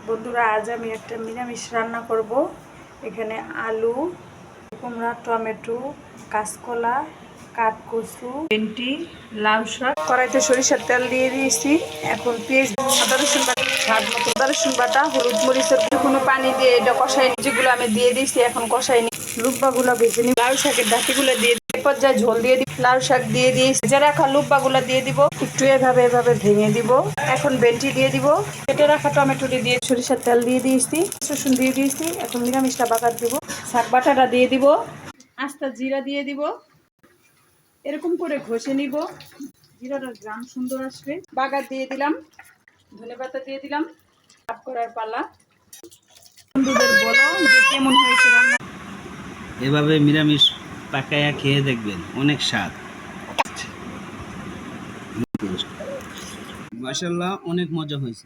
বন্ধুরা, আজ আমি একটা নিরামিষ রান্না করব। এখানে আলু, কুমড়া, টমেটো, কাঁচকলা, কাঠকচু, ভেন্ডি, লাউ শাক, কড়াইতে সরিষার তেল দিয়ে দিয়েছি। এখন পেঁয়াজ, আদা রসুন বাটা, স্বাদ মতো আদা রসুন বাটা, হলুদ মরিচের কোনো পানি দিয়ে এটা কষাই, যেগুলো আমি দিয়ে দিয়েছি এখন কষাই নি। লুব্বাগুলো ভেজে নিই, লাউ শাকের ডাঁটিগুলো দিয়ে পর্যায়ে ঝোল দিয়ে দিই, লাউ শাক দিয়ে দিই, ভেজে রাখা লুব্বাগুলো দিয়ে দিব, একটু এভাবে ভেঙে দিব। এখন ভেন্ডি দিয়ে দিব, কেটে রাখা টমেটো দিয়ে সরিষার তেল দিয়ে দিয়েছি, রসুন দিয়ে দিয়েছি। এখন নিরামিষটা বাগার দিব, শাক বাটাটা দিয়ে দিব, আস্তা জিরা দিয়ে দিব, এরকম করে ঘষে নিব। জিরাটার গ্রাম সুন্দর আসবে। বাগার দিয়ে দিলাম, ধনেপাতা দিয়ে দিলাম। সাফ করার পালা। বন্ধুদের বলো যে কেমন হয়েছে রান্না। এভাবে নিরামিষ পাকায়া খেয়ে দেখবেন, অনেক স্বাদ। মাশাআল্লাহ, অনেক মজা হয়েছে।